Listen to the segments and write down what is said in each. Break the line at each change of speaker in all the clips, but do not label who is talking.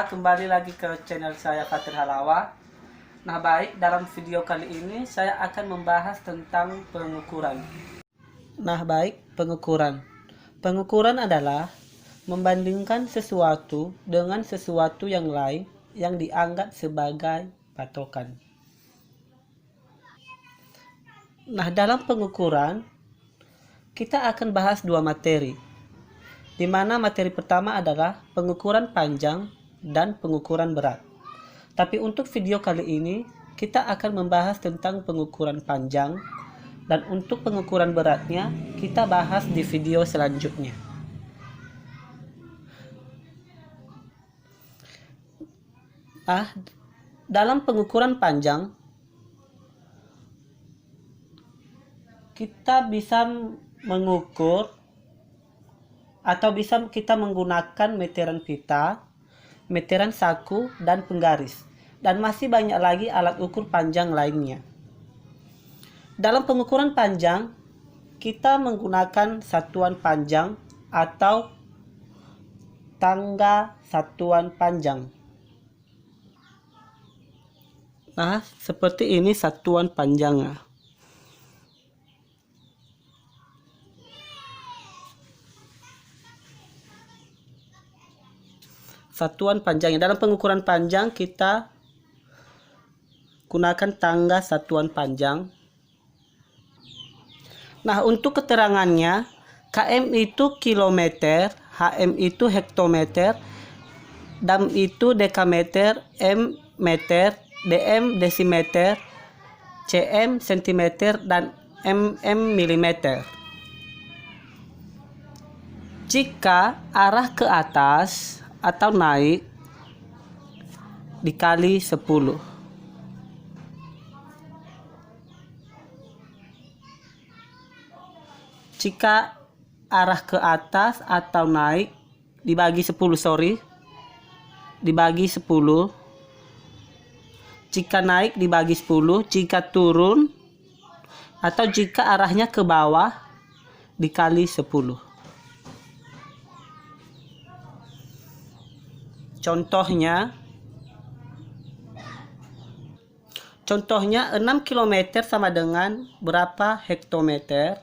semua, kembali lagi ke channel saya Fatir Halawa. Nah baik, dalam video kali ini saya akan membahas tentang pengukuran. Nah baik, pengukuran. Pengukuran adalah membandingkan sesuatu dengan sesuatu yang lain yang dianggap sebagai patokan. Nah dalam pengukuran, kita akan bahas dua materi. Di mana materi pertama adalah pengukuran panjang dan pengukuran berat. Tapi untuk video kali ini, kita akan membahas tentang pengukuran panjang, dan untuk pengukuran beratnya, kita bahas di video selanjutnya. Dalam pengukuran panjang, kita bisa mengukur atau bisa kita menggunakan meteran pita, meteran saku, dan penggaris. Dan masih banyak lagi alat ukur panjang lainnya. Dalam pengukuran panjang, kita menggunakan satuan panjang atau tangga satuan panjang. Nah, seperti ini satuan panjangnya. Satuan panjangnya. Dalam pengukuran panjang kita gunakan tangga satuan panjang. Nah, untuk keterangannya, km itu kilometer, hm itu hektometer, dam itu dekameter, m meter, dm desimeter, cm sentimeter, dan mm milimeter. Jika arah ke atas atau naik dikali 10. Jika arah ke atas atau naik dibagi 10, dibagi 10. Jika naik dibagi 10, jika turun atau jika arahnya ke bawah dikali 10. Contohnya 6 km sama dengan berapa hektometer?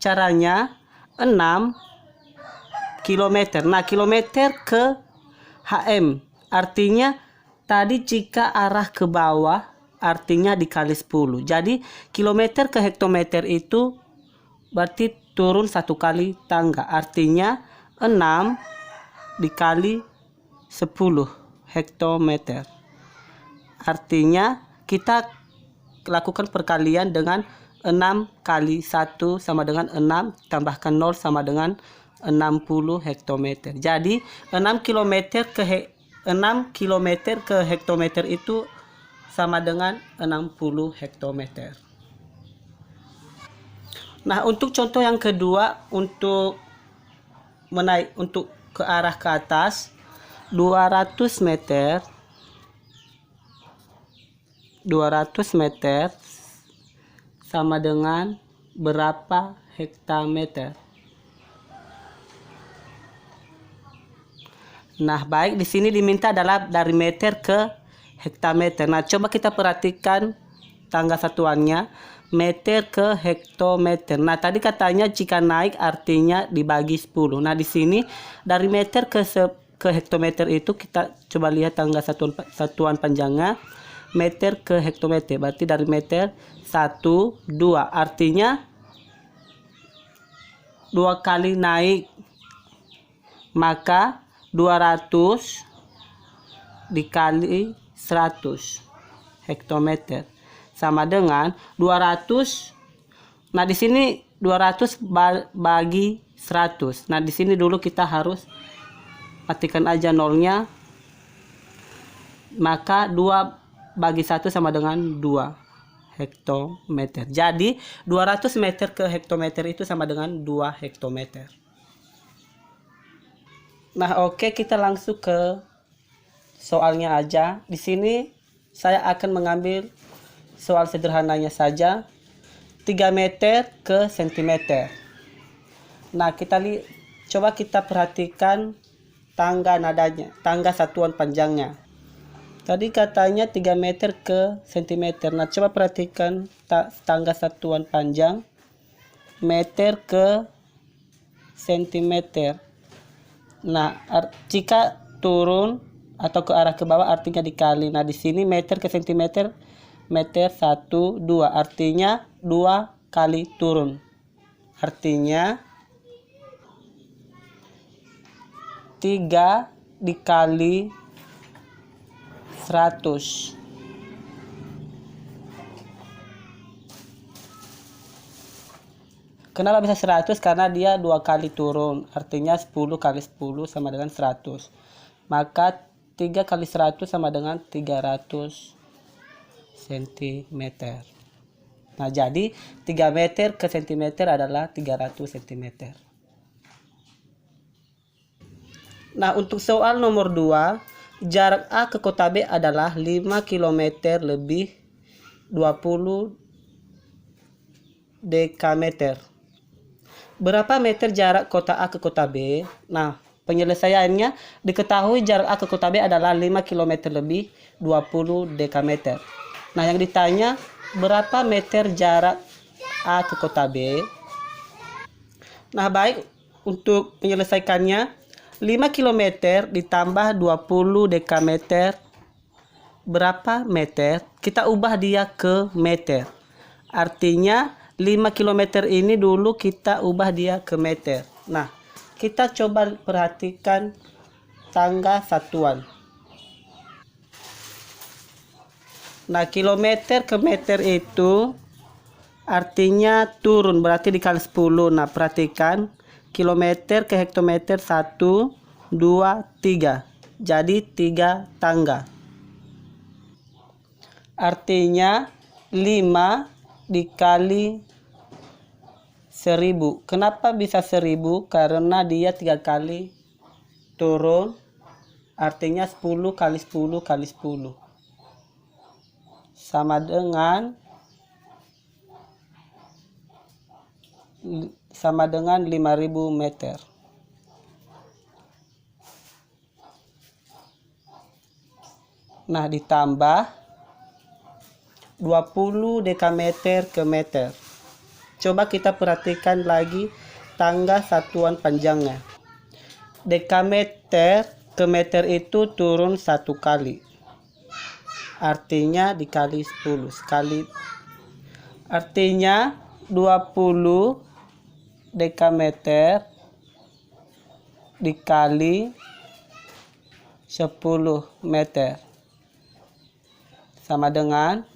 Caranya 6 km. Nah, kilometer ke hm. Artinya tadi jika arah ke bawah artinya dikali 10. Jadi kilometer ke hektometer itu berarti turun satu kali tangga. Artinya 6 dikali 10 hektometer. Artinya kita lakukan perkalian dengan 6 kali 1 sama dengan 6 tambahkan 0 sama dengan 60 hektometer. Jadi 6 km ke hektometer itu sama dengan 60 hektometer. Nah, untuk contoh yang kedua, untuk ke arah ke atas 200 meter sama dengan berapa hektameter? Nah, baik, di sini diminta adalah dari meter ke hektameter. Nah, coba kita perhatikan tangga satuannya, meter ke hektometer. Nah, tadi katanya jika naik artinya dibagi 10. Nah, di sini dari meter ke hektometer itu kita coba lihat tangga satuan panjangnya, meter ke hektometer. Berarti dari meter 1, 2. Artinya 2 kali naik. Maka 200 dikali 100 hektometer sama dengan 200. Nah, di sini 200 bagi 100. Nah, di sini dulu kita harus matikan aja nolnya. Maka 2 bagi 1 sama dengan 2 hektometer. Jadi 200 meter ke hektometer itu sama dengan 2 hektometer. Nah, oke, kita langsung ke soalnya aja. Di sini saya akan mengambil soal sederhananya saja. 3 meter ke sentimeter. Nah, coba kita perhatikan tangga nadanya, tangga satuan panjangnya. Tadi katanya 3 meter ke sentimeter. Nah, coba perhatikan tangga satuan panjang meter ke sentimeter. Nah, jika turun atau ke arah ke bawah artinya dikali. Nah, di sini meter ke sentimeter, meter 1, 2. Artinya 2 kali turun. Artinya 3 dikali 100. Kenapa bisa 100? Karena dia 2 kali turun. Artinya 10 kali 10 sama dengan 100. Maka 3 kali 100 sama dengan 300 cm. Nah, jadi 3 meter ke sentimeter adalah 300 cm. Nah, untuk soal nomor 2, jarak A ke kota B adalah 5 km lebih 20 dekameter. Berapa meter jarak kota A ke kota B? Nah, penyelesaiannya diketahui jarak A ke kota B adalah 5 km lebih 20 dekameter. Nah, yang ditanya berapa meter jarak A ke kota B? Nah, baik, untuk menyelesaikannya 5 km ditambah 20 dekameter berapa meter? Kita ubah dia ke meter. Artinya 5 km ini dulu kita ubah dia ke meter. Nah, kita coba perhatikan tangga satuan. Nah, kilometer ke meter itu artinya turun, berarti dikali 10. Nah, perhatikan kilometer ke hektometer 1, 2, 3. Jadi 3 tangga. Artinya 5 dikali 1000. Kenapa bisa 1000? Karena dia 3 kali turun. Artinya 10 kali 10 kali 10. Sama dengan 5000 meter. Nah, ditambah 20 dekameter ke meter. Coba kita perhatikan lagi tangga satuan panjangnya. Dekameter ke meter itu turun 1 kali. Artinya dikali 10 sekali. Artinya 20 dekameter dikali 10 meter sama dengan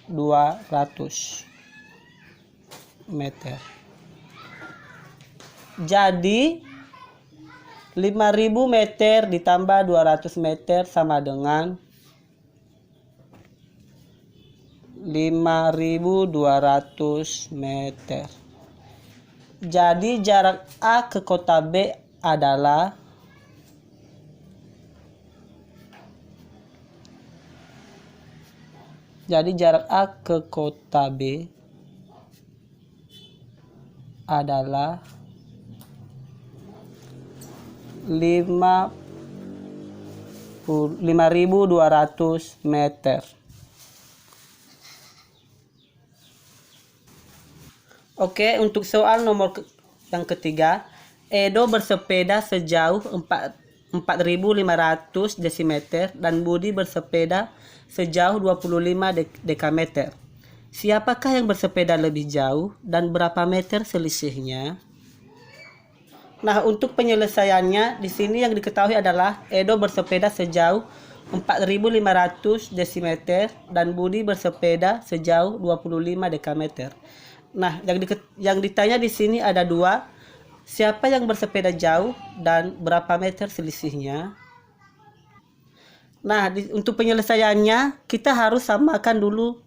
200 meter. Jadi 5000 meter ditambah 200 meter sama dengan 5200 meter. Jadi jarak A ke kota B adalah jarak A ke kota B adalah 5200 meter. Oke, untuk soal nomor yang ketiga, Edo bersepeda sejauh 4500 desimeter dan Budi bersepeda sejauh 25 dekameter. Siapakah yang bersepeda lebih jauh dan berapa meter selisihnya? Nah, untuk penyelesaiannya di sini yang diketahui adalah Edo bersepeda sejauh 4500 desimeter dan Budi bersepeda sejauh 25 dekameter. Nah, yang ditanya di sini ada 2. Siapa yang bersepeda jauh dan berapa meter selisihnya? Nah, untuk penyelesaiannya kita harus samakan dulu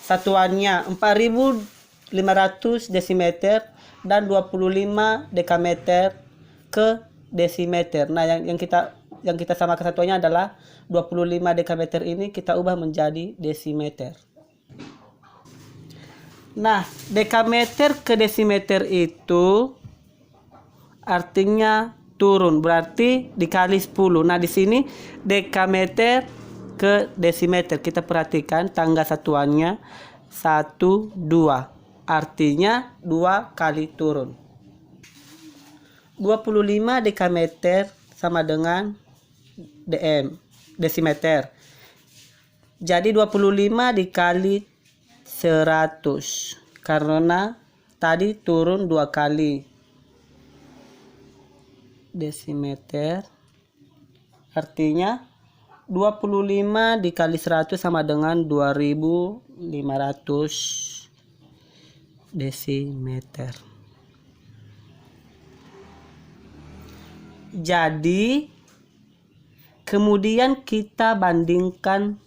satuannya 4500 desimeter dan 25 dekameter ke desimeter. Nah, yang kita samakan satuannya adalah 25 dekameter ini kita ubah menjadi desimeter. Nah, dekameter ke desimeter itu artinya turun, berarti dikali 10. Nah, di sini dekameter ke desimeter. Kita perhatikan tangga satuannya 1, 2. Artinya 2 kali turun. 25 dekameter sama dengan desimeter. Jadi 25 dikali 100 karena tadi turun 2 kali. Desimeter artinya 25 dikali 100 sama dengan 2500 desimeter. Jadi kemudian kita bandingkan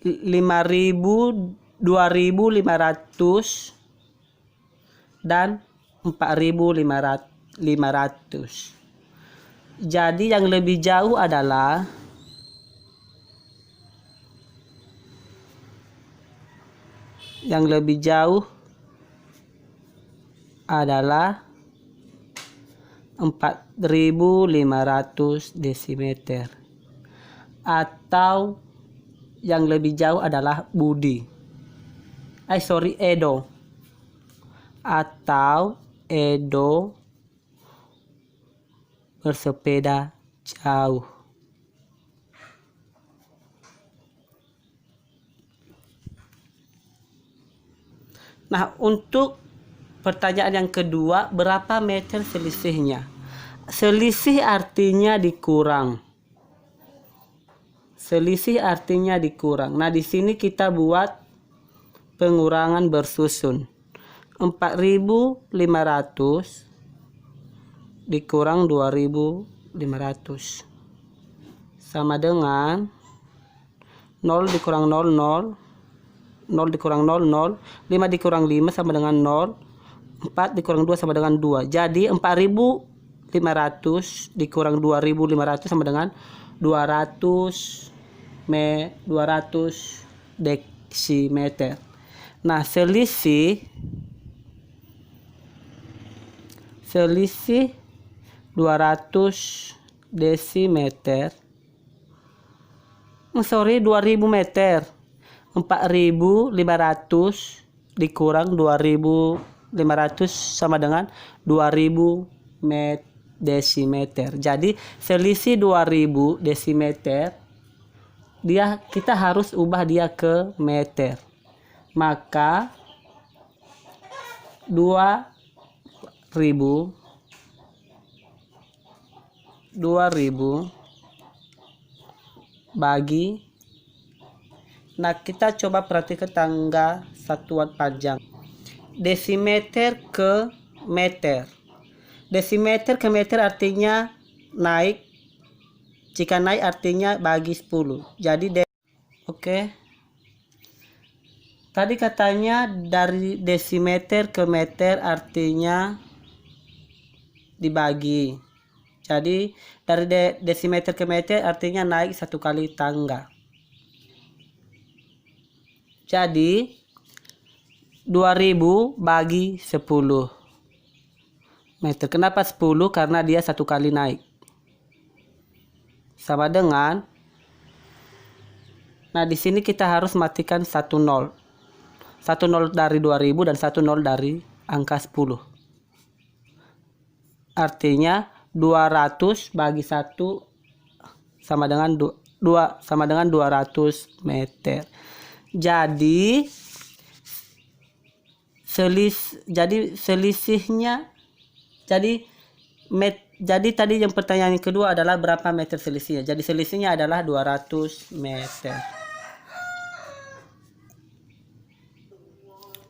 2500 dan 4500. Jadi yang lebih jauh adalah adalah 4500 desimeter, atau yang lebih jauh adalah Edo bersepeda jauh. Nah, untuk pertanyaan yang kedua, berapa meter selisihnya? Selisih artinya dikurang. Nah, di sini kita buat pengurangan bersusun. 4500 dikurang 2500 sama dengan 0 dikurang 00, 0 dikurang 00, 5 dikurang 5 sama dengan 0, 4 dikurang 2 sama dengan 2. Jadi 4500 dikurang 2500 sama dengan 200 desimeter. Nah, selisih 200 desimeter 2000 meter. 4500 dikurang 2500 sama dengan 2000 desimeter. Jadi selisih 2000 desimeter kita harus ubah dia ke meter. Maka 2000 bagi, nah kita coba perhatikan tangga satuan panjang. Desimeter ke meter. Desimeter ke meter artinya naik. Jika naik artinya bagi 10. Jadi oke. Tadi katanya dari desimeter ke meter artinya dibagi. Jadi dari desimeter ke meter artinya naik 1 kali tangga. Jadi 2000 bagi 10 meter. Kenapa 10? Karena dia 1 kali naik. Sama dengan, nah di sini kita harus matikan 1 0. 1 0 dari 2000 dan 1 0 dari angka 10. Artinya 200 bagi 1 sama dengan 2 sama dengan 200 meter. Jadi selisihnya jadi tadi yang pertanyaan yang kedua adalah berapa meter selisihnya. Jadi selisihnya adalah 200 meter.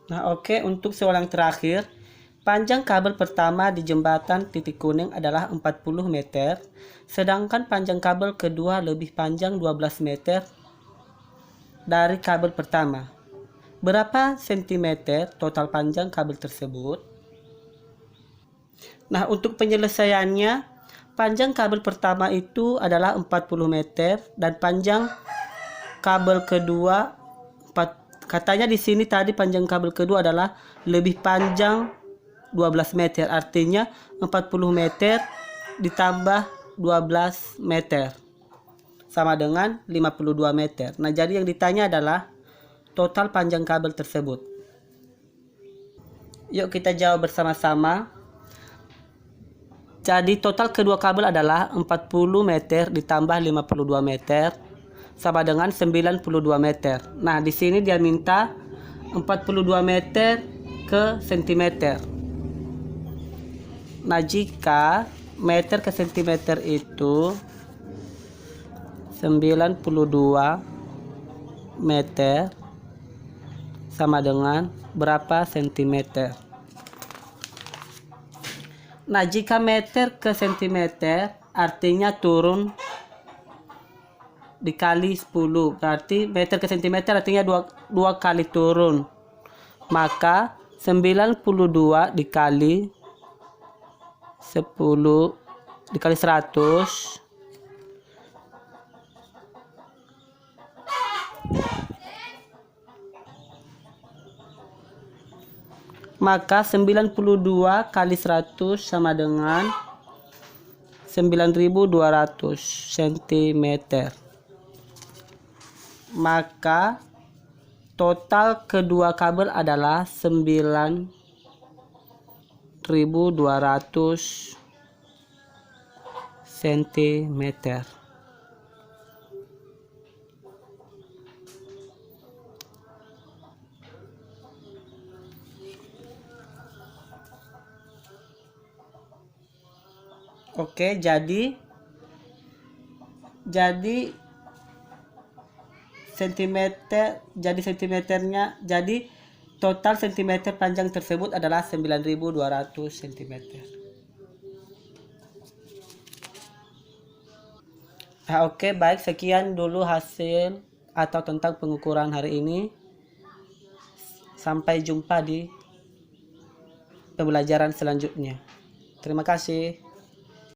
Nah, oke, untuk soal yang terakhir, panjang kabel pertama di jembatan titik kuning adalah 40 meter, sedangkan panjang kabel kedua lebih panjang 12 meter dari kabel pertama. Berapa sentimeter total panjang kabel tersebut? Nah, untuk penyelesaiannya, panjang kabel pertama itu adalah 40 meter dan panjang kabel kedua katanya di sini tadi panjang kabel kedua adalah lebih panjang 12 meter, artinya 40 meter ditambah 12 meter sama dengan 52 meter. Nah, jadi yang ditanya adalah total panjang kabel tersebut. Yuk kita jawab bersama-sama. Jadi total kedua kabel adalah 40 meter ditambah 52 meter sama dengan 92 meter. Nah, di sini dia minta 42 meter ke sentimeter. Nah, jika meter ke sentimeter itu 92 meter sama dengan berapa sentimeter? Nah, jika meter ke sentimeter artinya turun dikali 10. Berarti meter ke sentimeter artinya 2 kali turun. Maka 92 dikali 10 dikali 100 maka 92 kali 100 sama dengan 9200 cm. Maka total kedua kabel adalah 9200 cm. Oke, jadi sentimeternya, jadi total sentimeter panjang tersebut adalah 9200 cm. Nah, oke, baik, sekian dulu hasil atau tentang pengukuran hari ini. Sampai jumpa di pembelajaran selanjutnya. Terima kasih.